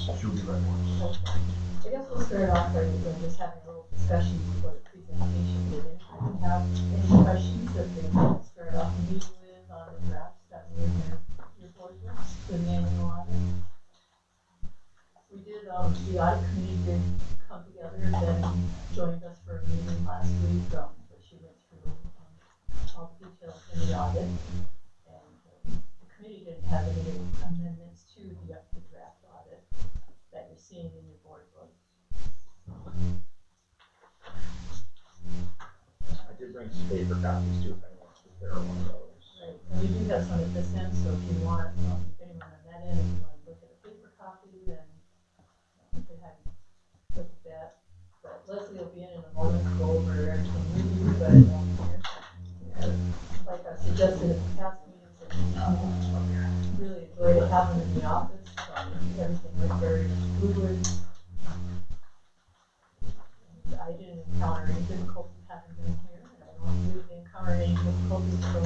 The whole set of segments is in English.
she'll be ready. I guess we'll start off by just having a little discussion before the presentation. Did anybody have any questions that they want to start off the meeting with on the drafts that were in your board with, the manual audit? We did, the audit committee did come together and then joined us for a meeting last week, where she went through all the details in the audit. And the committee didn't have any amendments to the draft audit that you're seeing in your board book. I did bring some paper copies too, if anyone wants to prepare one of those. Right, and we do have some at this end, so if you want, if anyone on that end, if you want to look at a paper copy, then you can have look at that. But Leslie will be in a moment to go over everything with you, but like I suggested in the past meetings, really enjoy to have them in the office. Everything went very fluid. And I didn't encounter any difficulties having been here, and I don't believe they encountered any difficulties from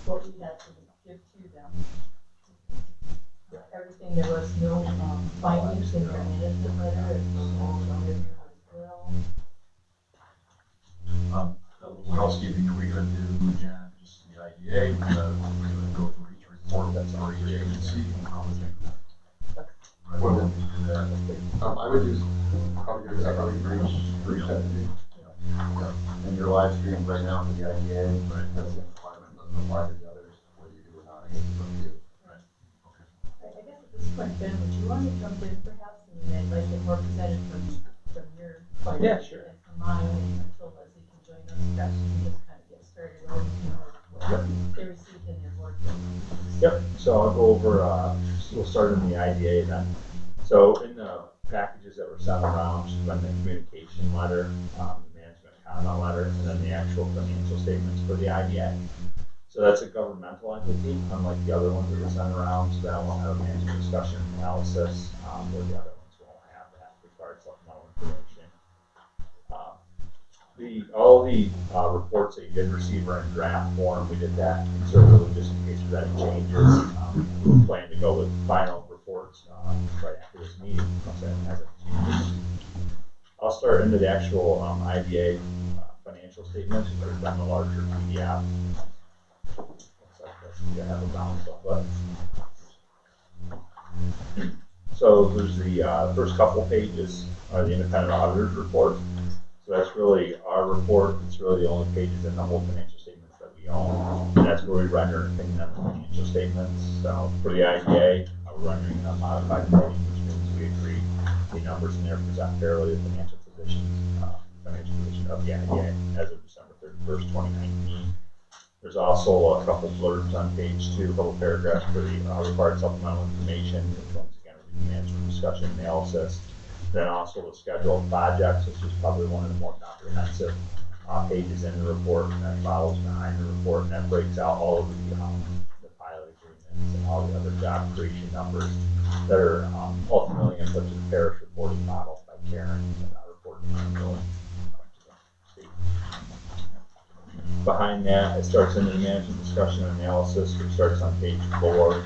what we had to give to them. Everything, there was no findings in their management letter, everything was well. Housekeeping, are we going to do, Jen, just the IDA? We're going to go through each report that's our agency. I would just probably do separately for each entity. And your live stream right now for the IDA, that's the requirement, doesn't apply to the others, whether you do or not. It's from you. Right. Okay. I guess at this point, Ben, would you want to jump in perhaps and then like get more presented from your point of view and from mine until Leslie can join us, perhaps you can just kind of get started over, what they received in their board. Yep, so I'll go over, we'll start in the IDA then. So in the packages that were sent around, just run the communication letter, the management comment letter, and then the actual financial statements for the IDA. So that's a governmental entity, unlike the other ones that were sent around, so that won't have a management discussion analysis, where the other ones won't have that required supplemental information. All the reports that you did receive are in draft form. We did that conservatively just in case there's any changes. We plan to go with final reports right after this meeting. I'll start into the actual IDA financial statements, which are on the larger PDF. Looks like that's have a balance on it. So there's the first couple pages are the independent auditor's report. So that's really our report. It's really the only pages in the whole financial statements that we own. And that's where we render an opinion on the financial statements. So for the IDA, we're rendering a modified opinion, which means we agree the numbers in there present fairly the financial position of the IDA as of December 31st, 2019. There's also a couple blurbs on page 2, a couple paragraphs for the required supplemental information, which once again will be management discussion analysis. Then also the schedule of projects, which is probably one of the more comprehensive pages in the report, and that follows behind the report, and that breaks out all of the pilot agreements and all the other job creation numbers that are ultimately input to the parish reporting model by Karen and reporting annually to the state. Behind that, it starts into the management discussion and analysis, which starts on page 4.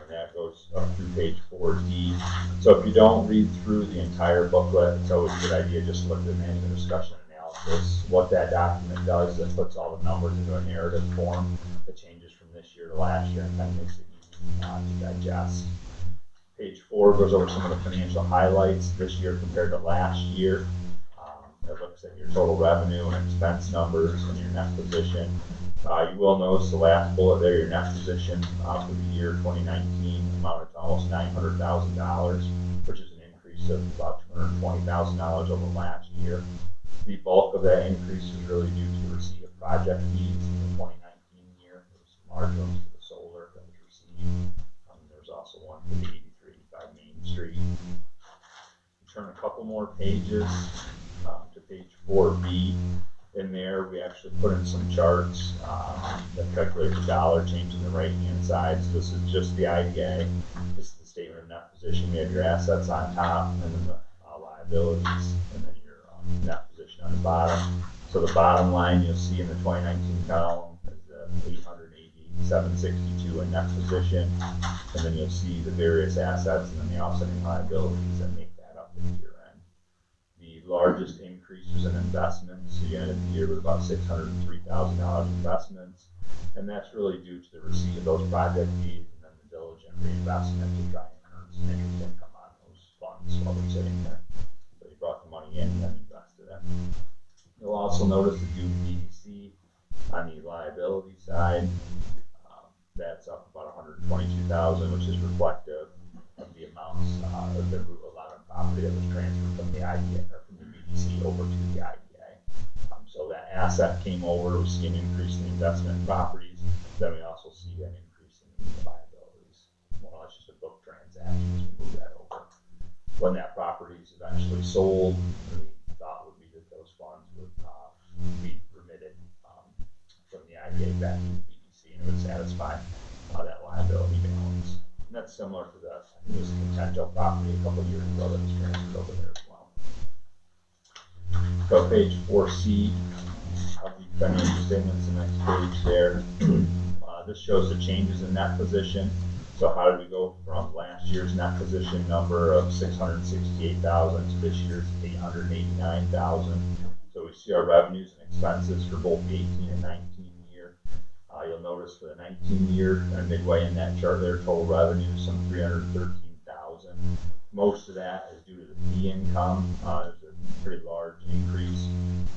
That goes up through page 4D. So if you don't read through the entire booklet, it's always a good idea just to look at the management discussion analysis. What that document does is it puts all the numbers into a narrative form that changes from this year to last year and kind of makes it easy to digest. Page 4 goes over some of the financial highlights this year compared to last year. It looks at your total revenue and expense numbers and your net position. You will notice the last bullet there, your net position for the year 2019 amounted to almost $900,000, which is an increase of about $220,000 over last year. The bulk of that increase is really due to the receipt of project fees in the 2019 year. There was some large ones for the solar that was received. There's also one for the 8385 Main Street. Turn a couple more pages to page 4B. In there, we actually put in some charts that calculate the dollar change in the right-hand side. So this is just the IDA. This is the statement of net position. We have your assets on top, and then the liabilities, and then your net position on the bottom. So the bottom line you'll see in the 2019 column is $887.62 in net position. and then you'll see the various assets and then the offsetting liabilities that make that up at year end. The largest increase was in investments, so you ended the year with about $603,000 investments, and that's really due to the receipt of those project fees and then the diligent reinvestment to try and earn some interest income on those funds while they're sitting there. So you brought the money in and then invested it. You'll also notice the due BDC on the liability side. That's up about $122,000, which is reflective of the amounts of the Route 11 property that was transferred from the IDA or from the BDC over to the IDA. So that asset came over. We see an increase in investment in properties. Then we also see an increase in the liabilities. More or less just a book transaction to move that over. When that property is eventually sold, the thought would be that those funds would be remitted from the IDA back to the BDC, and it would satisfy that liability balance. And that's similar to the, I think it was a Contento property a couple of years ago that was transferred over there as well. So page 4C of the financial statements, the next page there. This shows the changes in net position. So how did we go from last year's net position number of $668,000 to this year's $889,000? So we see our revenues and expenses for both the 18 and 19 year. You'll notice for the 19 year, midway in that chart there, total revenue some $313,000. Most of that is due to the fee income. There's a pretty large increase.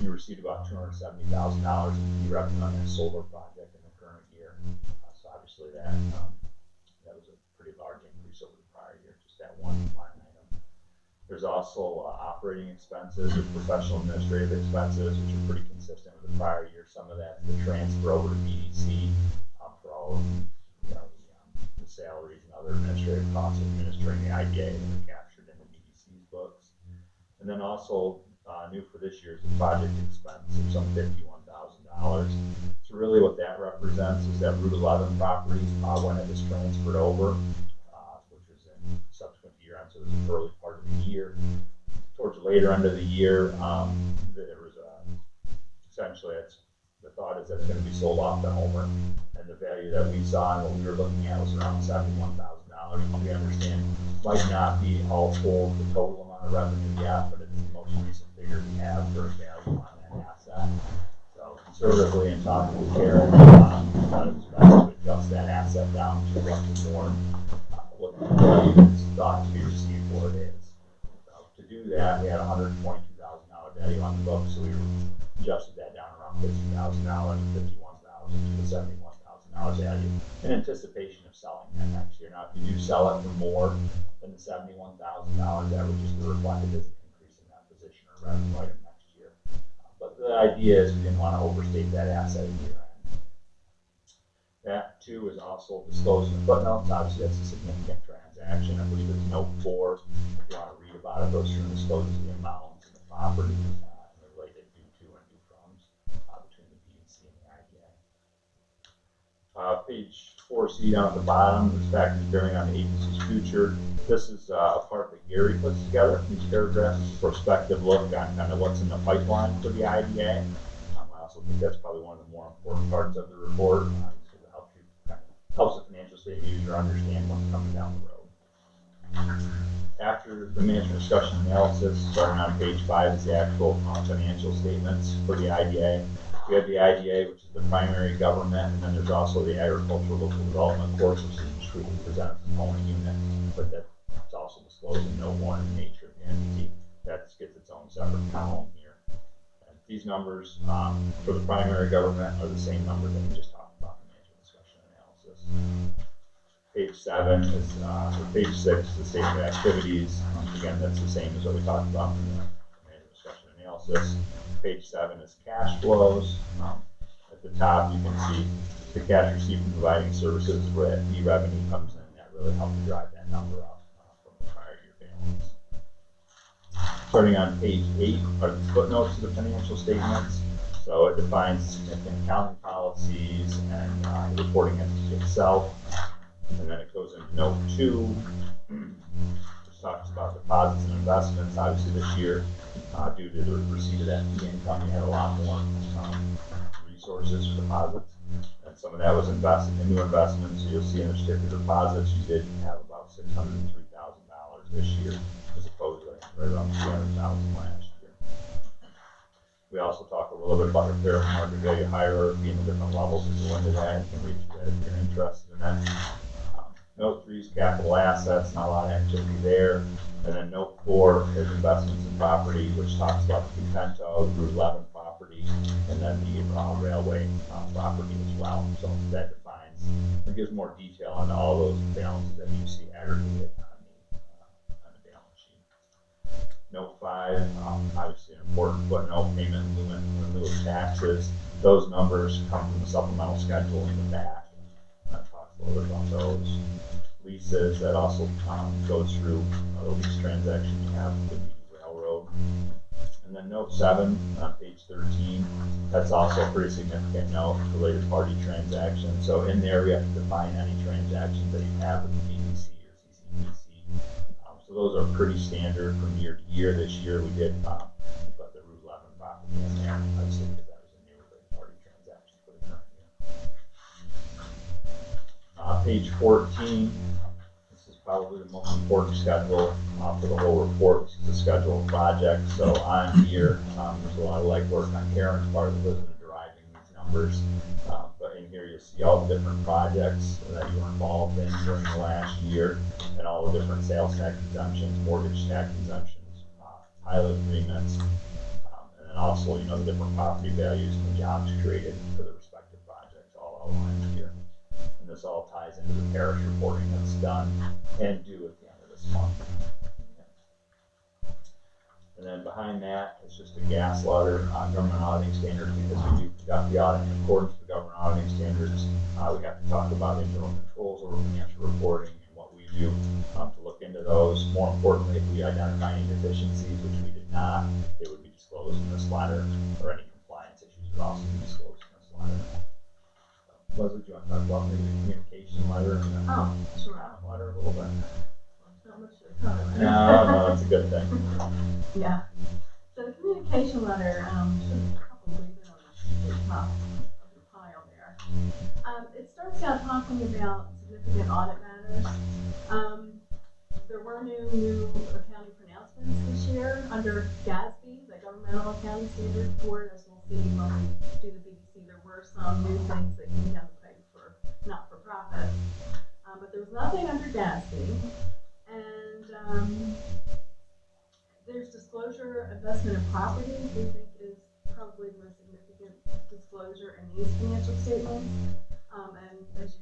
We received about $270,000 in fee revenue on that solar project in the current year. So obviously that was a pretty large increase over the prior year, just that one line item. There's also operating expenses or professional administrative expenses, which are pretty consistent with the prior year. Some of that's the transfer over to BDC for all of the salaries and other administrative costs of administering the IDA that are captured in the BDC's books. And then also new for this year is the project expense of some $51,000. So really what that represents is that Route 11 property when it was transferred over, which was in subsequent year end, so it was the early part of the year. Towards the later end of the year, there was essentially the thought is that it's going to be sold off to Homer, and the value that we saw and what we were looking at was around $71,000. We understand might not be all full the total amount of revenue yet, but it's the most recent figure we have for value on that asset. So conservatively in talking with Karen, thought it was best to adjust that asset down to what the norm, what the value is thought to be received for it is. So to do that, we had $122,000 value on the book, so we adjusted that down around $50,000, $51,000 to the $71,000 value in anticipation of selling that next year. Now, if you do sell it for more than the $71,000, that would just be reflected as an increase in that position or revenue item next year. But the idea is we didn't want to overstate that asset year end. That too is also disclosed in the footnotes. Obviously, that's a significant transaction. I believe it's note 4. If you want to read about it, those through discloses the amounts and the property related due to and due froms between the BDC and the IDA. Page 4C down at the bottom, there's factors bearing on the agency's future. This is a part that Gary puts together. These paragraphs is a prospective look on kind of what's in the pipeline for the IDA. I also think that's probably one of the more important parts of the report. So it helps the financial statement user understand what's coming down the road. After the management discussion analysis, starting on page 5 is the actual financial statements for the IDA. We have the IDA, which is the primary government, and then there's also the agricultural local development course, which is discretely presented component unit, but that's also disclosed in note 1 in the nature of the entity. That gets its own separate column here. And these numbers for the primary government are the same numbers that we just talked about in the management discussion analysis. Page 7 is, or page 6 is the statement of activities. Again, that's the same as what we talked about in the management discussion analysis. Page 7 is cash flows. At the top, you can see the cash received from providing services where that fee revenue comes in. That really helps to drive that number up from the prior year balance. Starting on page 8 are the footnotes to the financial statements. So it defines significant accounting policies and the reporting entity itself. And then it goes into note 2, which talks about deposits and investments. Obviously this year, due to the receipt of that fee income, we had a lot more resources for deposits. And some of that was invested in new investments. So you'll see in the certificate of deposits, you did have about $603,000 this year, as opposed to right around $300,000 last year. We also talk a little bit about the fair market value hierarchy and the different levels that go into that. You can read through that if you're interested in that. Note 3 is capital assets, not a lot of activity there. And then note 4 is investments in property, which talks about the Pimento, Route 11 property, and then the railway property as well. So that defines, it gives more detail on all those balances that you see aggregated on the balance sheet. Note 5, obviously an important footnote, payment in lieu of taxes. Those numbers come from the supplemental schedule in the back. That talks a little bit about those. Leases, that also goes through the lease transaction you have with the railroad. And then note 7 on page 13, that's also a pretty significant note, related party transaction. So in there we have to define any transactions that you have with the BBC or CCPC. So those are pretty standard from year to year. This year we did put the Route 11 property in there, obviously because that was a new related party transaction for the current year. Page 14, this is probably the most important schedule for the whole report. This is the schedule of projects. So on here, there's a lot of legwork on Karen's part of the business deriving these numbers. But in here you'll see all the different projects that you were involved in during the last year, and all the different sales tax exemptions, mortgage tax exemptions, pilot agreements, and then also, you know, the different property values and the jobs created for the respective projects, all outlined here. And this all ties into the parish reporting that's done and due at the end of this month. And then behind that is just a gas letter, government auditing standards, because we do got the audit in accordance with the government auditing standards. We have to talk about internal controls over financial reporting and what we do to look into those. More importantly, if we identify any deficiencies, which we did not, it would be disclosed in this letter, or any compliance issues would also be disclosed in this letter. Leslie, do you want to talk about maybe the communication letter and the Sure. letter a little bit? Not much to cover. No, that's a good thing. Yeah. So the communication letter, should probably be on the top of the pile there. It starts out talking about significant audit matters. There were new accounting pronouncements this year under GASB, the Governmental Accounting Standards Board. As we'll see when we do the BBC, there were some new things that came down the pipe for not-for-profits. But there was nothing under GASB. And there's disclosure, investment in property, we think is probably the most significant disclosure in these financial statements. And as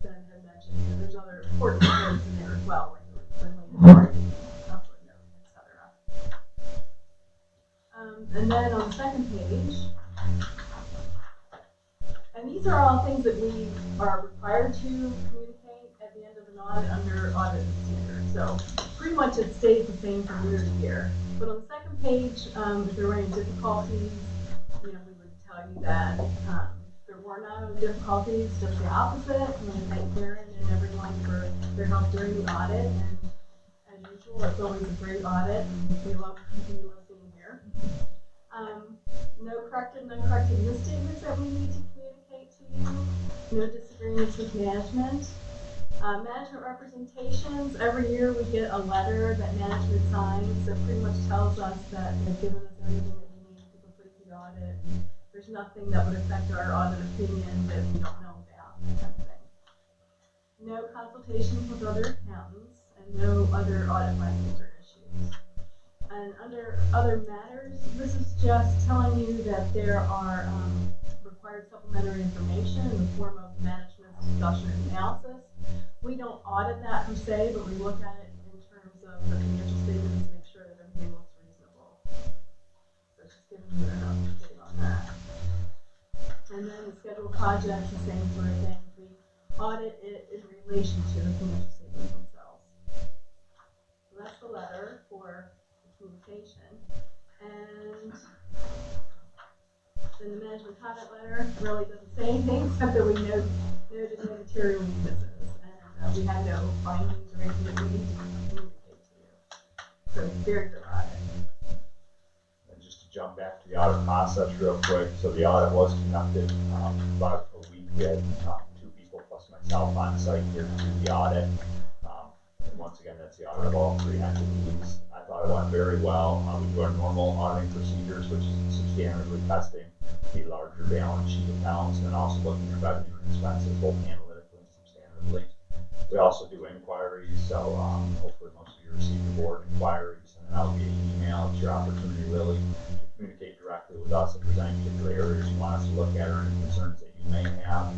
Ben had mentioned, there's other important things in there as well, like the party, footnotes, etc. And then on the second page, and these are all things that we are required to communicate at the end of an audit under audit standards. So pretty much it stays the same from year to year. But on the second page, if there were any difficulties, you know, we would tell you that there were no difficulties, just the opposite. We want to thank Karen and everyone for their help during the audit. And as usual, it's always a great audit, and we love being here. No corrected and uncorrected misstatements that we need to communicate to you. No disagreements with management. Management representations, every year we get a letter that management signs that pretty much tells us that they've given us everything that we need to complete the audit. There's nothing that would affect our audit opinion that we don't know about, that kind of thing. No consultations with other accountants, and no other audit findings or issues. And under other matters, this is just telling you that there are required supplementary information in the form of management's discussion and analysis. We don't audit that per se, but we look at it in terms of the financial statements to make sure that everything looks reasonable. So it's just giving you an update on that. And then the schedule projects, the same sort of thing. We audit it in relation to the financial statements themselves. So that's the letter for the communication. And then the management comment letter really doesn't say anything except that we noted no material weaknesses. We had no findings or anything that we need to communicate to you. So very good audit. And just to jump back to the audit process real quick, so the audit was conducted about a week we had 2 people plus myself on site here to do the audit. And once again, that's the audit of all 3 entities. I thought it went very well. We do our normal auditing procedures, which is substantively testing the larger balance sheet accounts, and then also looking at revenue and expenses, both analytically and substantively. We also do inquiries, so hopefully most of you receive the board inquiries, and then I'll be an email. It's your opportunity really to communicate directly with us if there's any particular areas you want us to look at or any concerns that you may have.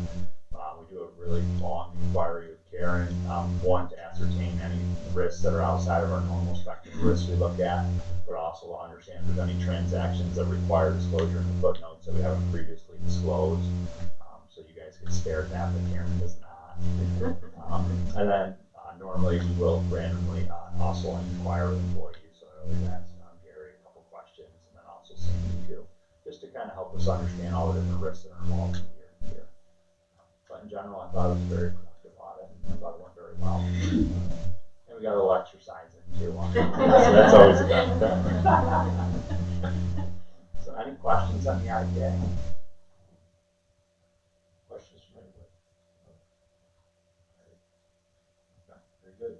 We do a really long inquiry with Karen, one to ascertain any risks that are outside of our normal spectrum of risks we look at, but also to understand if there's any transactions that require disclosure in the footnotes that we haven't previously disclosed. So you guys get spared that, but Karen does not. And then normally we will randomly also inquire with employees. So I always ask Gary a couple questions, and then also Sandy too, just to kind of help us understand all the different risks that are involved in here. But in general, I thought it was a very productive audit. I thought it went very well. And we got a little exercise in too. So that's always a benefit. So any questions on the IPA? Questions from anybody? Okay, very good.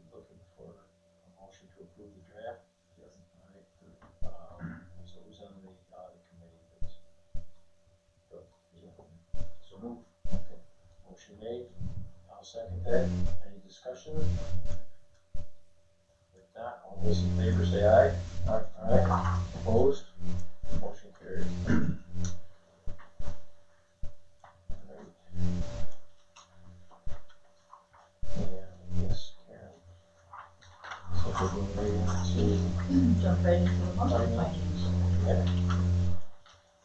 Looking for a motion to approve the draft? Yes. All right, good. So who's on the audit committee? So move. Okay, motion made. I'll second that. Any discussion? If not, all those in favor say aye. Aye. Opposed? Motion carried. Yes, Karen. So we're going to Jump right into the monthly financials. yeah.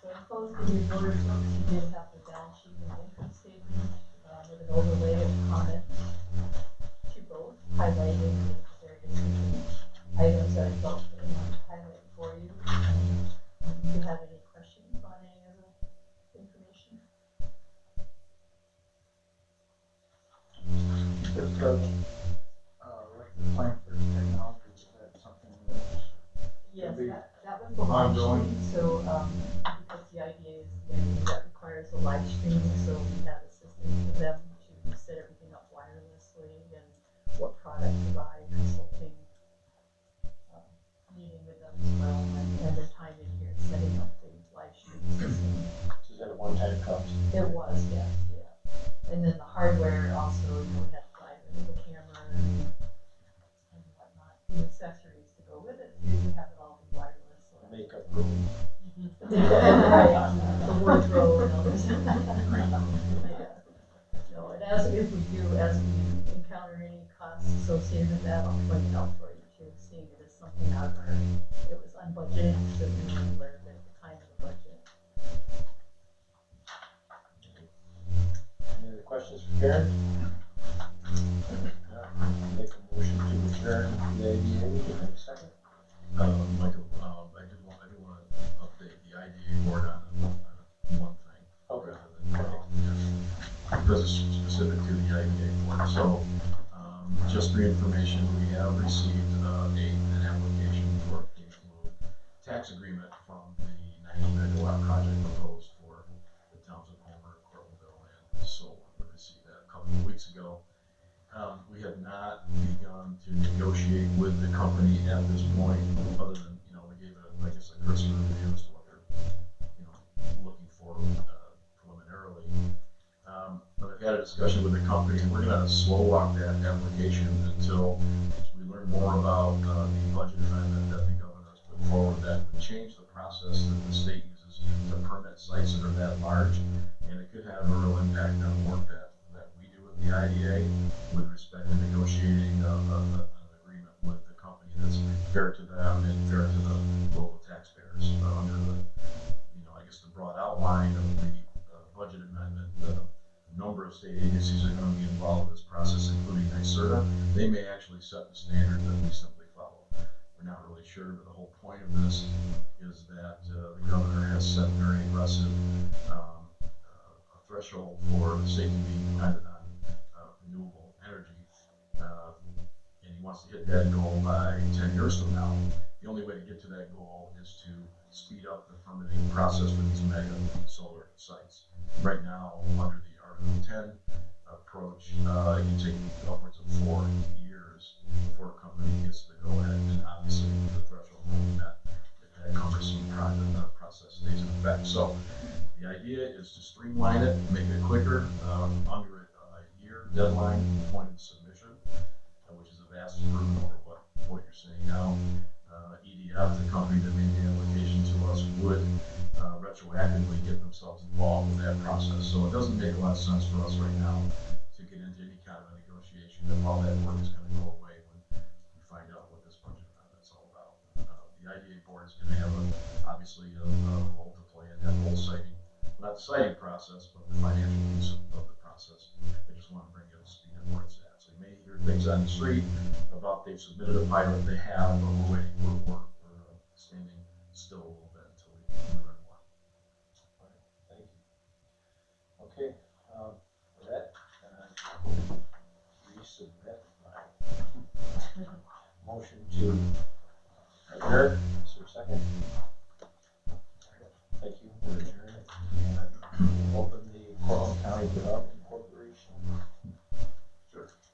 So in closed in your board books, you did have the balance sheet and the income statement with an overlay of comments to both, highlighting the various items that I felt that I wanted to highlight for you. If you have any questions on any of the information. Like the plan for technology, is that something that's Yes, be that was the live ongoing? stream, so, because the idea is that requires a live stream, so we have assistance with them to set everything up wirelessly and what product to buy, consulting, meeting with them as well, and their time in here setting up the live stream system. Is that a one-time cost? It was, yes, yeah. And then the hardware also, you know, we had to buy the camera and whatnot, the accessories to go with it, too, we have it all be wireless. So Makeup room. Right, the wardrobe and others. Yeah. No, and as if we encounter any costs associated with that, I'll point it out for you too, seeing it as something out of our, it was unbudgeted, so we were aware of it at the time of the budget. Any other questions for Karen? Make a motion to adjourn the ADA. Have a second? Michael, I do want to update the IDA board on one thing. Okay. Because it's specific to the IDA board. So, just for information, we have received an application for a tax agreement from the 90 megawatt project proposed for the towns of Homer, Cortlandville, and Solar. We received that a couple of weeks ago. We have not begun to negotiate with the company at this point, other than, we gave I guess a cursory review as to what they're, looking for preliminarily. But I've had a discussion with the company, and we're going to slow walk that application until we learn more about the budget amendment that the governor has put forward that would change the process that the state uses to permit sites that are that large, and it could have a real impact on work that we do with the IDA with respect to negotiating an agreement with the company that's fair to them and fair to the local taxpayers under the, I guess the broad outline of the budget amendment. A number of state agencies are going to be involved in this process, including NYSERDA. They may actually set the standard that we simply follow. We're not really sure, but the whole point of this is that the governor has set very aggressive threshold for the state to be dependent on renewable energy, and he wants to hit that goal by 10 years from now. The only way to get to that goal is to speed up the permitting process for these mega solar sites. Right now, under the Article 10 approach, it can take upwards of 4 years before a company gets to go ahead, and obviously the threshold will be met if that cumbersome process stays in effect. So the idea is to streamline it, make it quicker, under a year deadline point of submission, which is a vast improvement over what you're saying now. EDF, the company that made the application to us, would retroactively get themselves involved with that process. So it doesn't make a lot of sense for us right now to get into any kind of a negotiation if all that work is going to go away when we find out what this budget amendment's all about. The IDA board is going to have obviously a role to play in that whole citing, not the citing process, but the financial piece of the process. I just want to bring you up to speed on where it's at. So you may hear things on the street about they've submitted a pilot, they have, but we're waiting. We're standing still a little bit until we learn more. All right, thank you. Okay, with that, resubmit my motion to adjourn. Is there a second?